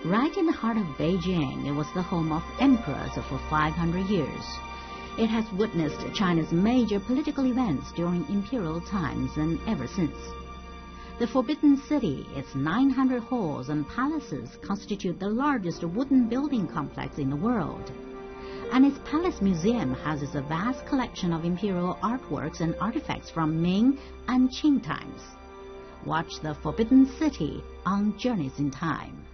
Right in the heart of Beijing, it was the home of emperors for 500 years. It has witnessed China's major political events during imperial times and ever since. The Forbidden City, its 900 halls and palaces, constitute the largest wooden building complex in the world. And its palace museum houses a vast collection of imperial artworks and artifacts from Ming and Qing times. Watch the Forbidden City on Journeys in Time.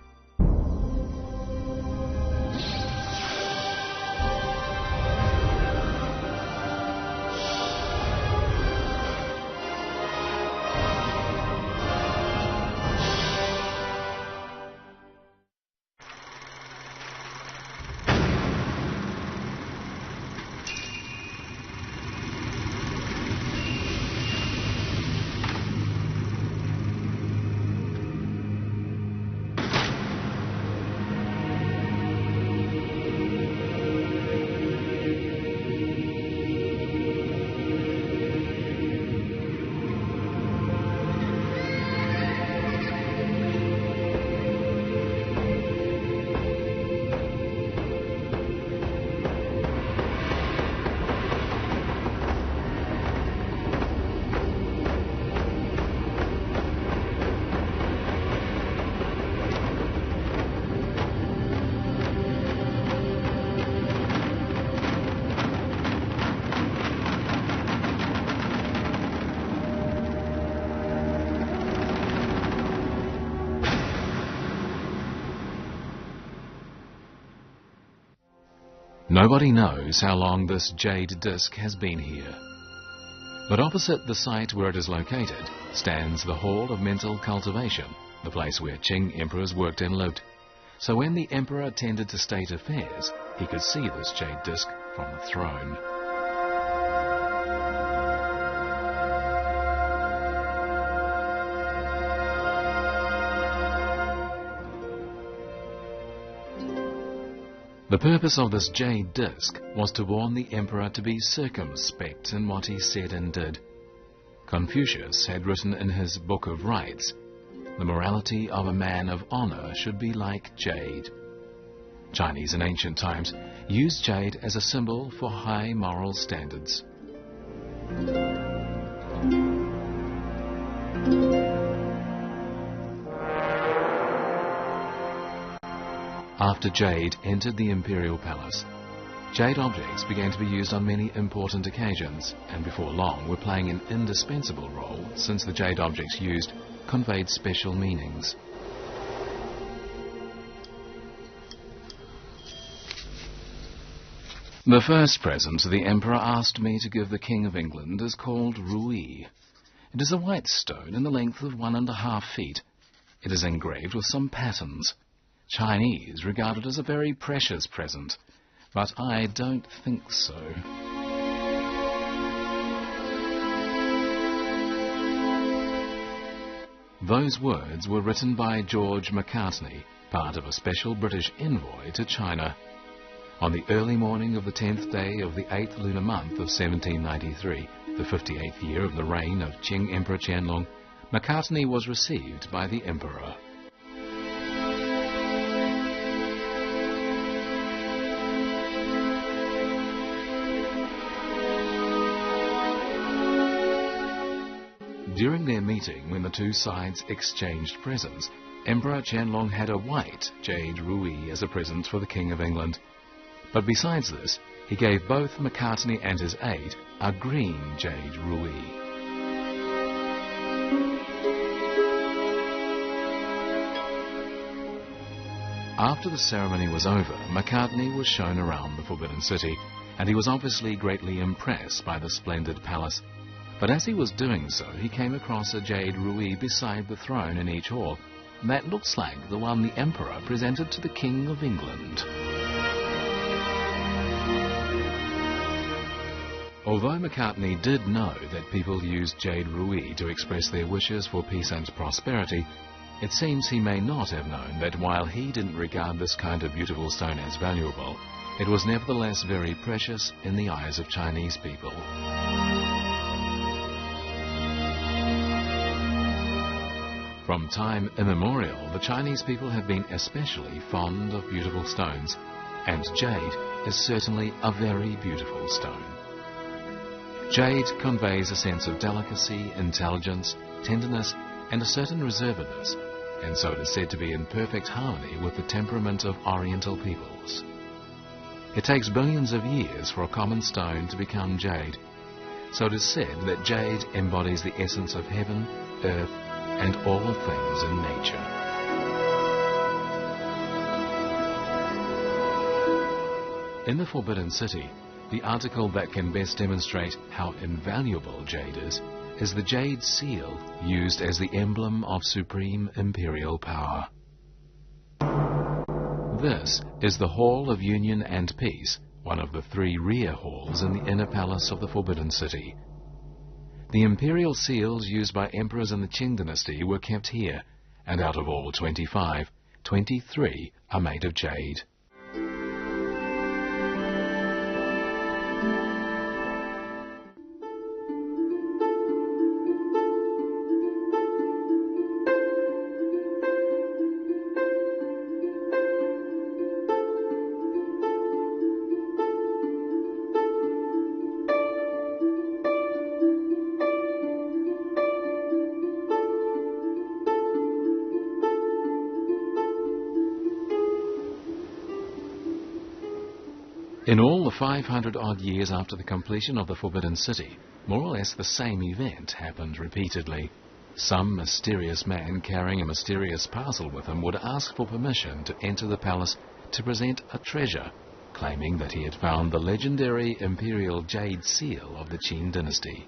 Nobody knows how long this jade disc has been here. But opposite the site where it is located stands the Hall of Mental Cultivation, the place where Qing emperors worked and lived. So when the emperor attended to state affairs, he could see this jade disc from the throne. The purpose of this jade disc was to warn the emperor to be circumspect in what he said and did. Confucius had written in his Book of Rites, "The morality of a man of honor should be like jade." Chinese in ancient times used jade as a symbol for high moral standards. After jade entered the imperial palace, jade objects began to be used on many important occasions, and before long were playing an indispensable role, since the jade objects used conveyed special meanings. The first present the emperor asked me to give the King of England is called ruyi. It is a white stone in the length of 1.5 feet. It is engraved with some patterns. Chinese regard it as a very precious present, but I don't think so. Those words were written by George Macartney, part of a special British envoy to China. On the early morning of the 10th day of the 8th lunar month of 1793, the 58th year of the reign of Qing Emperor Qianlong, Macartney was received by the emperor. During their meeting, when the two sides exchanged presents, Emperor Qianlong had a white jade ruyi as a present for the King of England. But besides this, he gave both Macartney and his aide a green jade ruyi. After the ceremony was over, Macartney was shown around the Forbidden City, and he was obviously greatly impressed by the splendid palace. But as he was doing so, he came across a jade ruyi beside the throne in each hall. That looks like the one the emperor presented to the King of England. Although Macartney did know that people used jade ruyi to express their wishes for peace and prosperity, it seems he may not have known that while he didn't regard this kind of beautiful stone as valuable, it was nevertheless very precious in the eyes of Chinese people. From time immemorial, the Chinese people have been especially fond of beautiful stones, and jade is certainly a very beautiful stone. Jade conveys a sense of delicacy, intelligence, tenderness, and a certain reservedness, and so it is said to be in perfect harmony with the temperament of Oriental peoples. It takes billions of years for a common stone to become jade, so it is said that jade embodies the essence of heaven, earth, and all things in nature. In the Forbidden City, the article that can best demonstrate how invaluable jade is the jade seal used as the emblem of supreme imperial power. This is the Hall of Union and Peace, one of the 3 rear halls in the inner palace of the Forbidden City. The imperial seals used by emperors in the Qing dynasty were kept here, and out of all 25, 23 are made of jade. In all the 500-odd years after the completion of the Forbidden City, more or less the same event happened repeatedly. Some mysterious man carrying a mysterious parcel with him would ask for permission to enter the palace to present a treasure, claiming that he had found the legendary imperial jade seal of the Qing dynasty.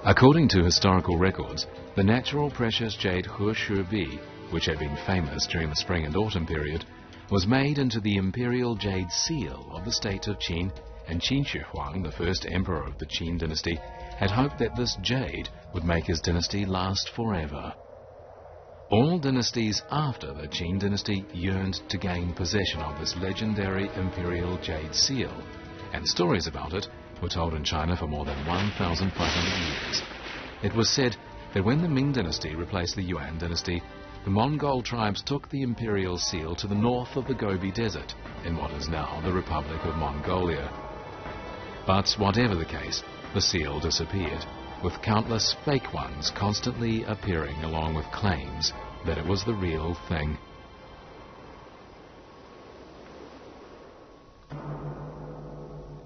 According to historical records, the natural precious jade He, which had been famous during the spring and autumn period, was made into the imperial jade seal of the state of Qin, and Qin Shi Huang, the first emperor of the Qin dynasty, had hoped that this jade would make his dynasty last forever. All dynasties after the Qin dynasty yearned to gain possession of this legendary imperial jade seal, and stories about it were told in China for more than 1,500 years. It was said that when the Ming dynasty replaced the Yuan dynasty, the Mongol tribes took the imperial seal to the north of the Gobi Desert, in what is now the Republic of Mongolia. But whatever the case, the seal disappeared, with countless fake ones constantly appearing along with claims that it was the real thing.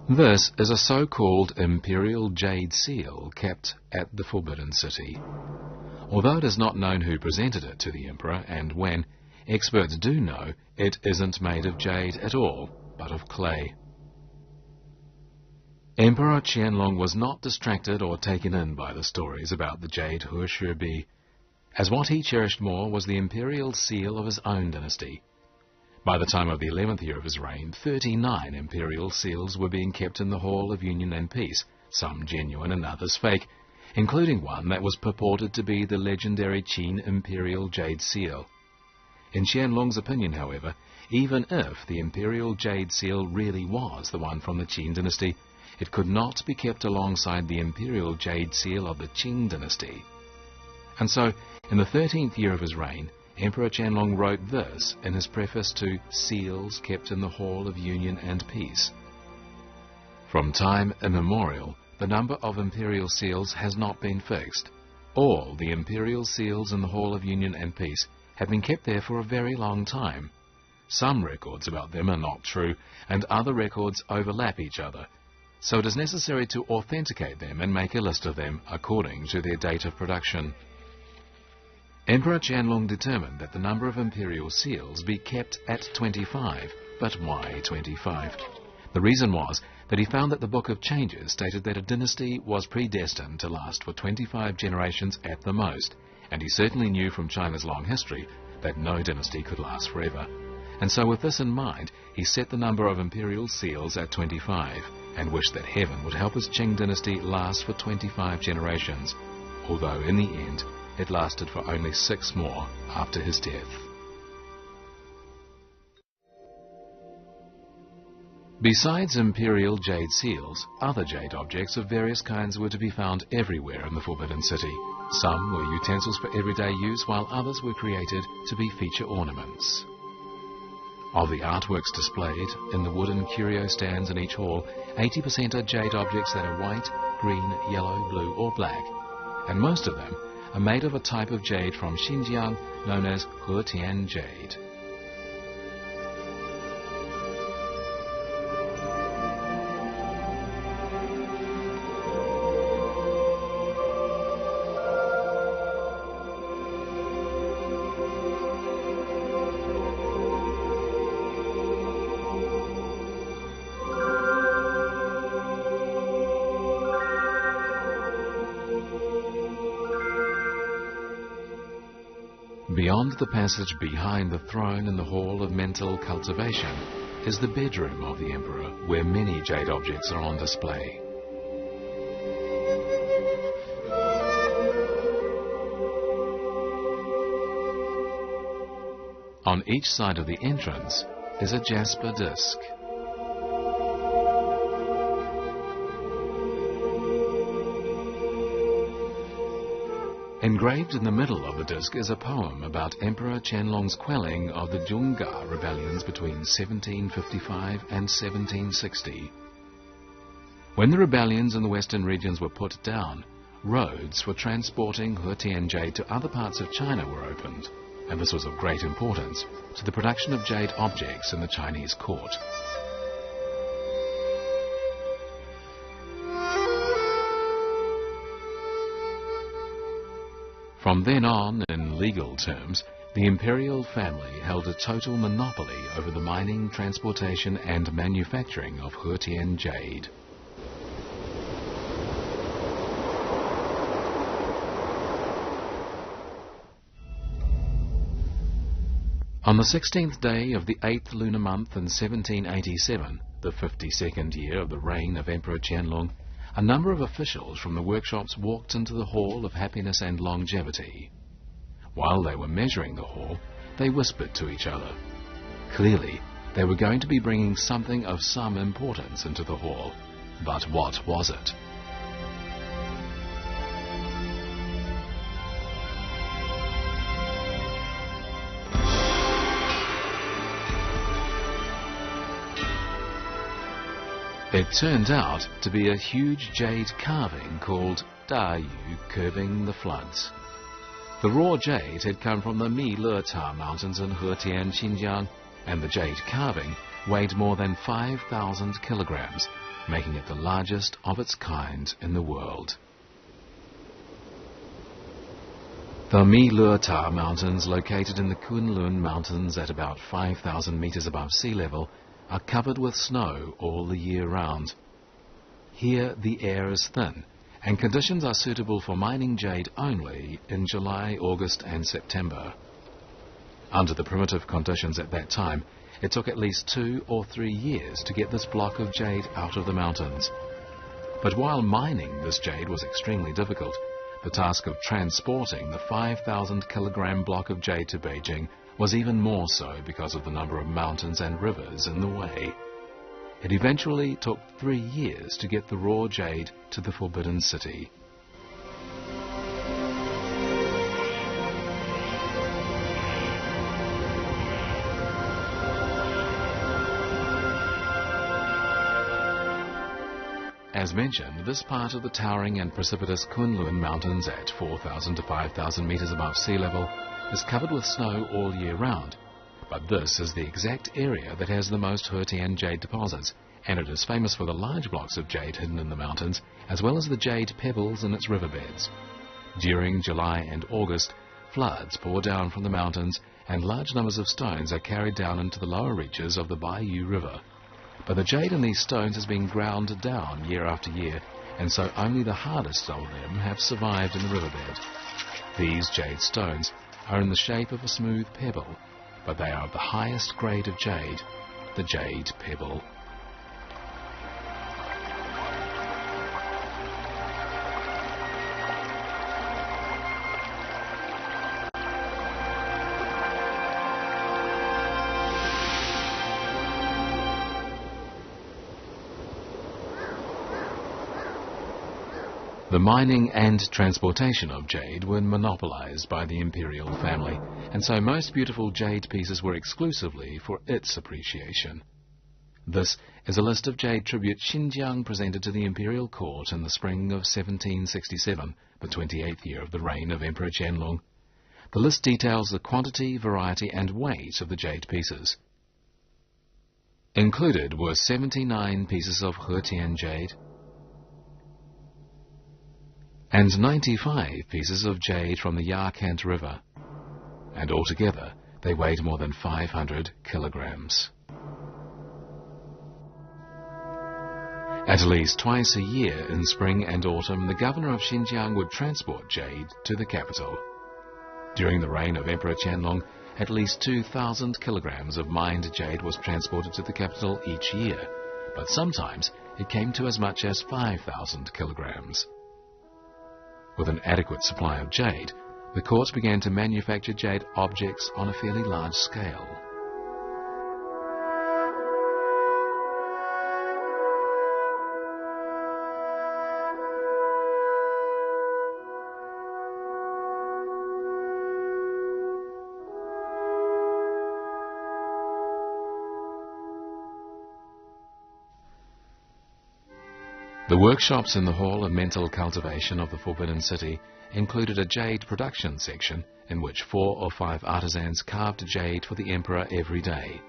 This is a so-called imperial jade seal kept at the Forbidden City. Although it is not known who presented it to the emperor and when, experts do know it isn't made of jade at all, but of clay. Emperor Qianlong was not distracted or taken in by the stories about the jade He, as what he cherished more was the imperial seal of his own dynasty. By the time of the 11th year of his reign, 39 imperial seals were being kept in the Hall of Union and Peace, some genuine and others fake, including one that was purported to be the legendary Qin imperial jade seal. In Qianlong's opinion, however, even if the imperial jade seal really was the one from the Qin dynasty, it could not be kept alongside the imperial jade seal of the Qing dynasty. And so, in the 13th year of his reign, Emperor Qianlong wrote this in his preface to Seals Kept in the Hall of Union and Peace. From time immemorial, the number of imperial seals has not been fixed. All the imperial seals in the Hall of Union and Peace have been kept there for a very long time. Some records about them are not true, and other records overlap each other, so it is necessary to authenticate them and make a list of them according to their date of production. Emperor Qianlong determined that the number of imperial seals be kept at 25, but why 25? The reason was that he found that the Book of Changes stated that a dynasty was predestined to last for 25 generations at the most, and he certainly knew from China's long history that no dynasty could last forever. And so with this in mind, he set the number of imperial seals at 25, and wished that heaven would help his Qing dynasty last for 25 generations, although in the end it lasted for only 6 more after his death. Besides imperial jade seals, other jade objects of various kinds were to be found everywhere in the Forbidden City. Some were utensils for everyday use, while others were created to be feature ornaments. Of the artworks displayed in the wooden curio stands in each hall, 80% are jade objects that are white, green, yellow, blue or black, and most of them are made of a type of jade from Xinjiang known as Hetian jade. Beyond the passage behind the throne in the Hall of Mental Cultivation is the bedroom of the Emperor, where many jade objects are on display. On each side of the entrance is a jasper disc. Engraved in the middle of the disc is a poem about Emperor Qianlong's quelling of the Zhongga rebellions between 1755 and 1760. When the rebellions in the western regions were put down, roads for transporting Hetian jade to other parts of China were opened, and this was of great importance to the production of jade objects in the Chinese court. From then on, in legal terms, the imperial family held a total monopoly over the mining, transportation and manufacturing of Hetian jade. On the 16th day of the 8th lunar month in 1787, the 52nd year of the reign of Emperor Qianlong, a number of officials from the workshops walked into the Hall of Happiness and Longevity. While they were measuring the hall, they whispered to each other. Clearly, they were going to be bringing something of some importance into the hall. But what was it? It turned out to be a huge jade carving called Da Yu, curving the floods. The raw jade had come from the Mileta mountains in Hetian, Xinjiang, and the jade carving weighed more than 5,000 kilograms, making it the largest of its kind in the world. The Mileta mountains, located in the Kunlun mountains at about 5,000 meters above sea level, are covered with snow all the year round. Here the air is thin, and conditions are suitable for mining jade only in July, August and September. Under the primitive conditions at that time, it took at least 2 or 3 years to get this block of jade out of the mountains. But while mining this jade was extremely difficult, the task of transporting the 5,000 kilogram block of jade to Beijing was even more so because of the number of mountains and rivers in the way. It eventually took 3 years to get the raw jade to the Forbidden City. As mentioned, this part of the towering and precipitous Kunlun Mountains at 4,000 to 5,000 meters above sea level is covered with snow all year round, but this is the exact area that has the most Hetian jade deposits, and it is famous for the large blocks of jade hidden in the mountains, as well as the jade pebbles in its riverbeds. During July and August, floods pour down from the mountains, and large numbers of stones are carried down into the lower reaches of the Baiyu River. But the jade in these stones has been ground down year after year, and so only the hardest of them have survived in the riverbed. These jade stones are in the shape of a smooth pebble, but they are of the highest grade of jade, the jade pebble. The mining and transportation of jade were monopolized by the imperial family, and so most beautiful jade pieces were exclusively for its appreciation. This is a list of jade tributes Xinjiang presented to the imperial court in the spring of 1767, the 28th year of the reign of Emperor Qianlong. The list details the quantity, variety and weight of the jade pieces. Included were 79 pieces of Hetian jade and 95 pieces of jade from the Yarkant River, and altogether they weighed more than 500 kilograms. At least twice a year in spring and autumn, the governor of Xinjiang would transport jade to the capital. During the reign of Emperor Qianlong, at least 2,000 kilograms of mined jade was transported to the capital each year, but sometimes it came to as much as 5,000 kilograms. With an adequate supply of jade, the court began to manufacture jade objects on a fairly large scale. The workshops in the Hall of Mental Cultivation of the Forbidden City included a jade production section in which 4 or 5 artisans carved jade for the emperor every day.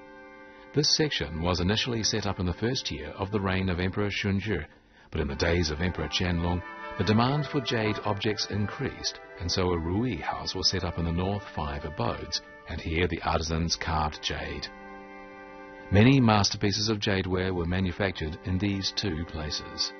This section was initially set up in the first year of the reign of Emperor Shunzhi, but in the days of Emperor Qianlong, the demand for jade objects increased, and so a Rui house was set up in the north 5 abodes, and here the artisans carved jade. Many masterpieces of jadeware were manufactured in these 2 places.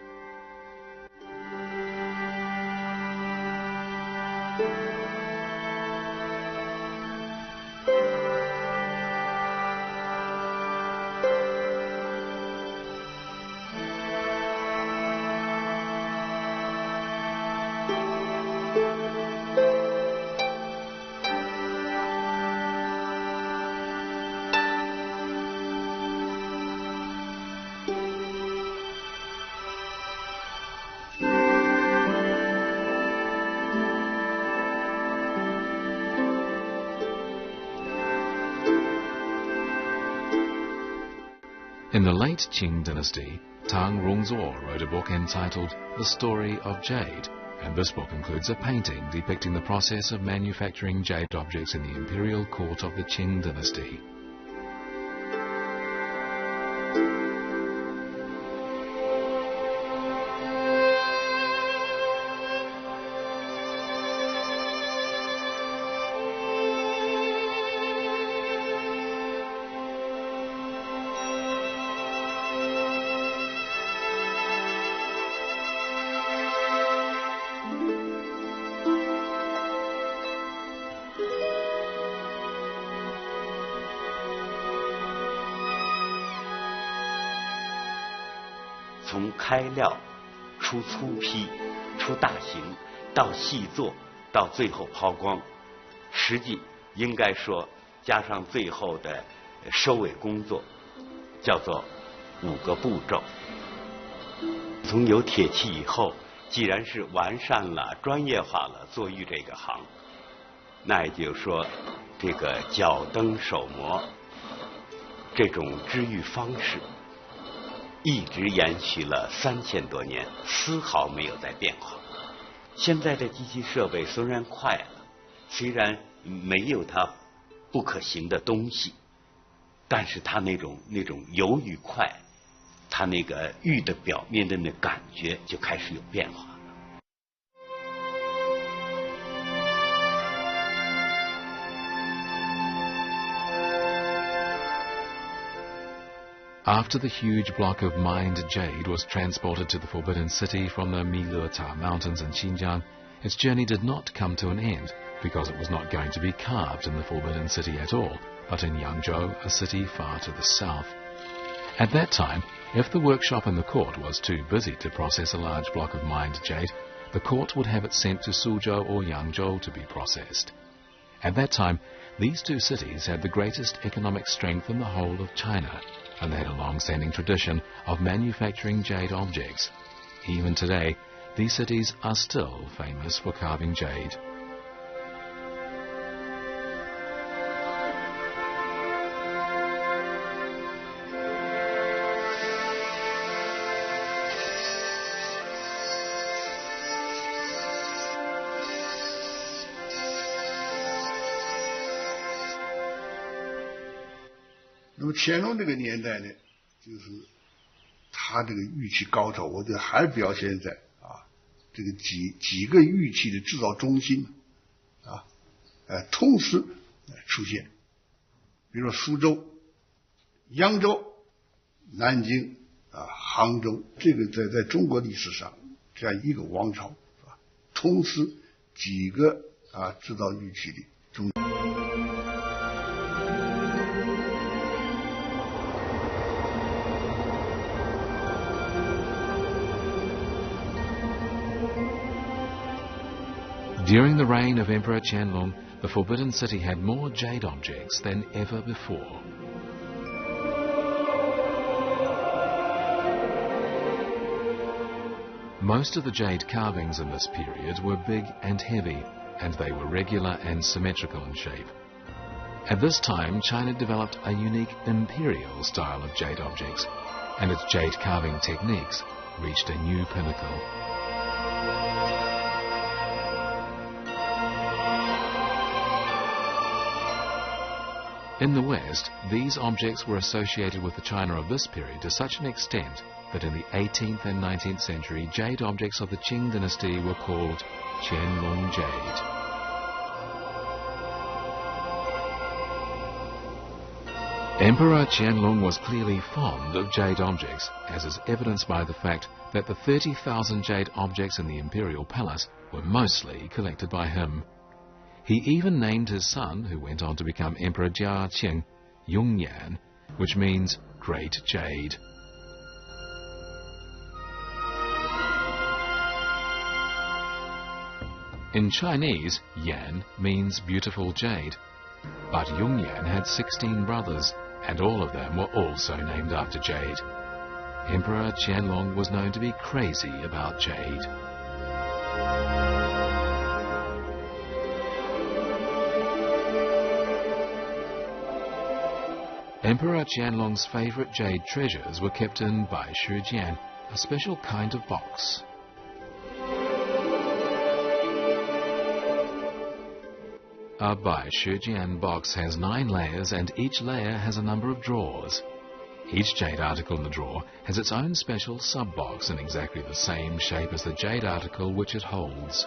In the late Qing dynasty, Tang Rongzuo wrote a book entitled The Story of Jade, and this book includes a painting depicting the process of manufacturing jade objects in the imperial court of the Qing dynasty.从开料、出粗坯、出大型，到细做，到最后抛光，实际应该说加上最后的收尾工作，叫做5个步骤。从有铁器以后，既然是完善了、专业化了做玉这个行，那也就是说，这个脚蹬手磨这种织玉方式，一直延续了3000多年，丝毫没有在变化。现在的机器设备虽然快了，虽然没有它不可行的东西，但是它那种油与快，它那个玉的表面的那感觉就开始有变化。After the huge block of mined jade was transported to the Forbidden City from the Miluta Mountains in Xinjiang, its journey did not come to an end, because it was not going to be carved in the Forbidden City at all, but in Yangzhou, a city far to the south. At that time, if the workshop in the court was too busy to process a large block of mined jade, the court would have it sent to Suzhou or Yangzhou to be processed. At that time, these 2 cities had the greatest economic strength in the whole of China, and they had a long-standing tradition of manufacturing jade objects. Even today, these cities are still famous for carving jade.那么乾隆这个年代呢，就是他这个玉器高超，我觉得还表现在这个几个玉器的制造中心同时出现，比如说苏州、扬州、南京杭州，这个在中国历史上这样一个王朝同时几个制造玉器的中心。During the reign of Emperor Qianlong, the Forbidden City had more jade objects than ever before. Most of the jade carvings in this period were big and heavy, and they were regular and symmetrical in shape. At this time, China developed a unique imperial style of jade objects, and its jade carving techniques reached a new pinnacle. In the West, these objects were associated with the China of this period to such an extent that in the 18th and 19th century, jade objects of the Qing dynasty were called Qianlong jade. Emperor Qianlong was clearly fond of jade objects, as is evidenced by the fact that the 30,000 jade objects in the imperial palace were mostly collected by him. He even named his son, who went on to become Emperor Jia Qing, Yongyan, which means Great Jade. In Chinese, Yan means beautiful jade, but Yongyan had 16 brothers, and all of them were also named after jade. Emperor Qianlong was known to be crazy about jade. Emperor Qianlong's favorite jade treasures were kept in Bai Shu Jian, a special kind of box. A Bai Shu Jian box has 9 layers, and each layer has a number of drawers. Each jade article in the drawer has its own special sub-box in exactly the same shape as the jade article which it holds.